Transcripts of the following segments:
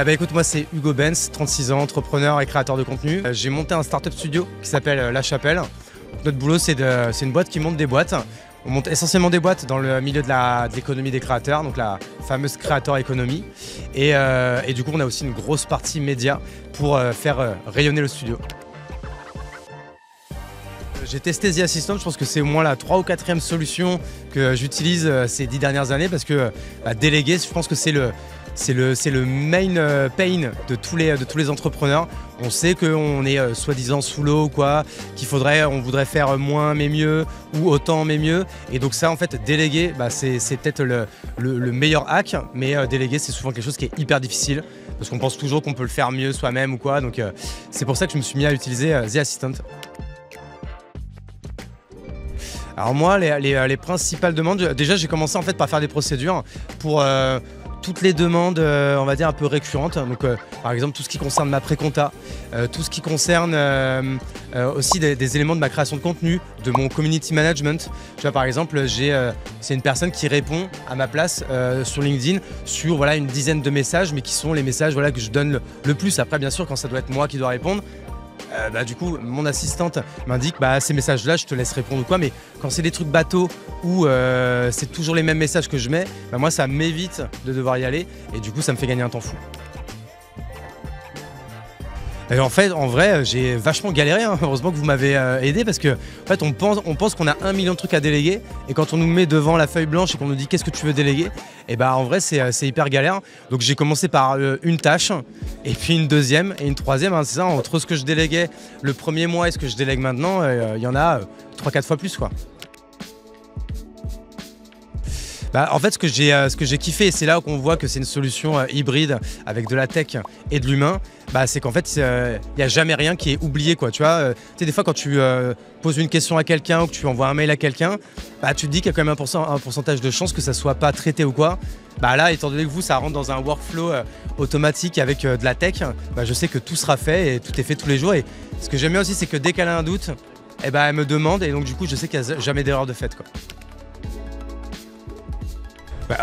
Écoute, moi c'est Hugo Benz, 36 ans, entrepreneur et créateur de contenu. J'ai monté un startup studio qui s'appelle La Chapelle. Notre boulot c'est une boîte qui monte des boîtes. On monte essentiellement des boîtes dans le milieu de l'économie des créateurs, donc la fameuse créateur économie. Et du coup on a aussi une grosse partie média pour faire rayonner le studio. J'ai testé The Assistant, je pense que c'est au moins la 3e ou 4e solution que j'utilise ces 10 dernières années parce que déléguer, je pense que c'est le main pain de tous les entrepreneurs. On sait qu'on est soi-disant sous l'eau ou quoi, on voudrait faire moins mais mieux ou autant mais mieux. Et donc ça en fait, déléguer, c'est peut-être le meilleur hack, mais déléguer c'est souvent quelque chose qui est hyper difficile parce qu'on pense toujours qu'on peut le faire mieux soi-même ou quoi. Donc c'est pour ça que je me suis mis à utiliser The Assistant. Alors moi, les principales demandes, déjà j'ai commencé en fait par faire des procédures pour toutes les demandes, on va dire un peu récurrentes. Donc par exemple tout ce qui concerne ma pré-compta, tout ce qui concerne aussi des éléments de ma création de contenu, de mon community management. Tu vois par exemple, c'est une personne qui répond à ma place sur LinkedIn sur voilà, une dizaine de messages, mais qui sont les messages voilà, que je donne le plus. Après bien sûr quand ça doit être moi qui dois répondre, du coup, mon assistante m'indique ces messages-là, je te laisse répondre ou quoi. Mais quand c'est des trucs bateaux où c'est toujours les mêmes messages que je mets, moi ça m'évite de devoir y aller et du coup ça me fait gagner un temps fou. Et en fait, en vrai, j'ai vachement galéré, hein. Heureusement que vous m'avez aidé parce que en fait, on pense qu'on a 1 million de trucs à déléguer et quand on nous met devant la feuille blanche et qu'on nous dit qu'est-ce que tu veux déléguer, et en vrai, c'est hyper galère. Donc j'ai commencé par une tâche et puis une deuxième et une troisième, hein, c'est ça, entre ce que je déléguais le premier mois et ce que je délègue maintenant, il y en a 3-4 fois plus quoi. En fait, ce que j'ai kiffé, et c'est là qu'on voit que c'est une solution hybride avec de la tech et de l'humain, c'est qu'en fait, il n'y a jamais rien qui est oublié, quoi. Tu vois, des fois, quand tu poses une question à quelqu'un ou que tu envoies un mail à quelqu'un, tu te dis qu'il y a quand même un pourcentage de chances que ça ne soit pas traité ou quoi. Là, étant donné que vous, ça rentre dans un workflow automatique avec de la tech, je sais que tout sera fait et tout est fait tous les jours. Et ce que j'aime bien aussi, c'est que dès qu'elle a un doute, elle me demande et donc du coup, je sais qu'il n'y a jamais d'erreur de fait, quoi.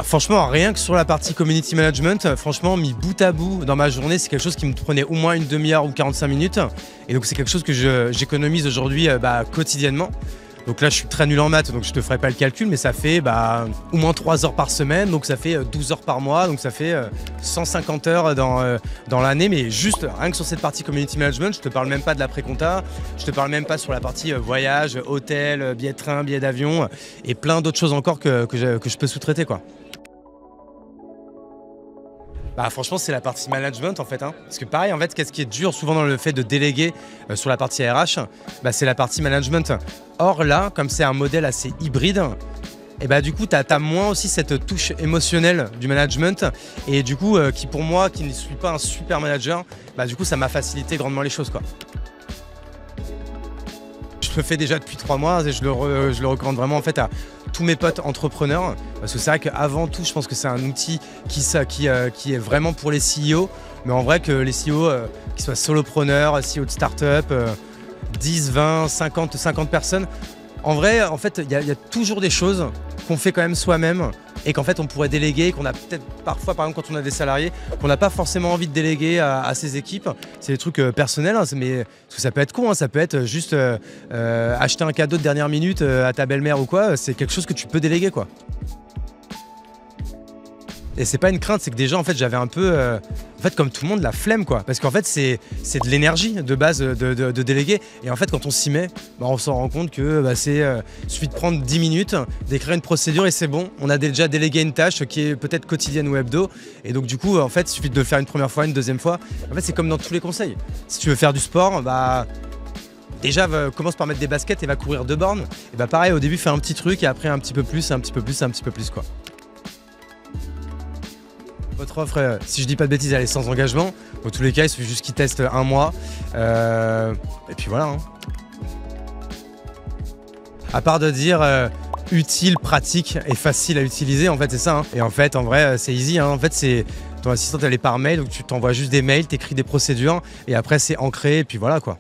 Franchement, rien que sur la partie community management, franchement, mis bout à bout dans ma journée, c'est quelque chose qui me prenait au moins une demi-heure ou 45 minutes. Et donc, c'est quelque chose que j'économise aujourd'hui quotidiennement. Donc là, je suis très nul en maths, donc je te ferai pas le calcul, mais ça fait au moins 3 heures par semaine, donc ça fait 12 heures par mois, donc ça fait 150 heures dans l'année. Mais juste, rien que sur cette partie community management, je te parle même pas de la pré-compta, je te parle même pas sur la partie voyage, hôtel, billet de train, billet d'avion, et plein d'autres choses encore que je peux sous-traiter, quoi. Franchement, c'est la partie management en fait, hein. Parce que pareil, en fait, qu'est-ce qui est dur souvent dans le fait de déléguer sur la partie RH, c'est la partie management. Or là, comme c'est un modèle assez hybride, du coup, tu as moins aussi cette touche émotionnelle du management et du coup, qui pour moi, qui ne suis pas un super manager, du coup, ça m'a facilité grandement les choses, quoi. Je le fais déjà depuis 3 mois et je le recommande vraiment en fait à tous mes potes entrepreneurs parce que c'est vrai qu'avant tout je pense que c'est un outil qui est vraiment pour les CEO, mais en vrai que les CEO qui soient solopreneurs, CEO de start-up, 10, 20, 50 personnes, en vrai en fait il y a toujours des choses qu'on fait quand même soi-même et qu'en fait on pourrait déléguer, qu'on a peut-être parfois par exemple quand on a des salariés qu'on n'a pas forcément envie de déléguer à ses équipes. C'est des trucs personnels, hein, mais parce que ça peut être con, hein, ça peut être juste acheter un cadeau de dernière minute à ta belle-mère ou quoi, c'est quelque chose que tu peux déléguer, quoi. Et c'est pas une crainte, c'est que déjà en fait j'avais un peu, en fait comme tout le monde, la flemme, quoi. Parce qu'en fait c'est de l'énergie de base de déléguer. Et en fait quand on s'y met, on s'en rend compte que suffit de prendre 10 minutes, d'écrire une procédure et c'est bon. On a déjà délégué une tâche qui est peut-être quotidienne ou hebdo. Et donc du coup en fait il suffit de le faire une première fois, une deuxième fois. En fait c'est comme dans tous les conseils. Si tu veux faire du sport, déjà commence par mettre des baskets et va courir 2 bornes. Et pareil, au début fais un petit truc et après un petit peu plus, un petit peu plus, un petit peu plus, quoi. Votre offre, si je dis pas de bêtises, elle est sans engagement. Dans tous les cas, il suffit juste qu'ils testent 1 mois. Et puis voilà, hein. À part de dire utile, pratique et facile à utiliser, en fait c'est ça, hein. Et en fait, en vrai, c'est easy, hein. En fait, ton assistante elle est par mail, donc tu t'envoies juste des mails, t'écris des procédures et après c'est ancré et puis voilà, quoi.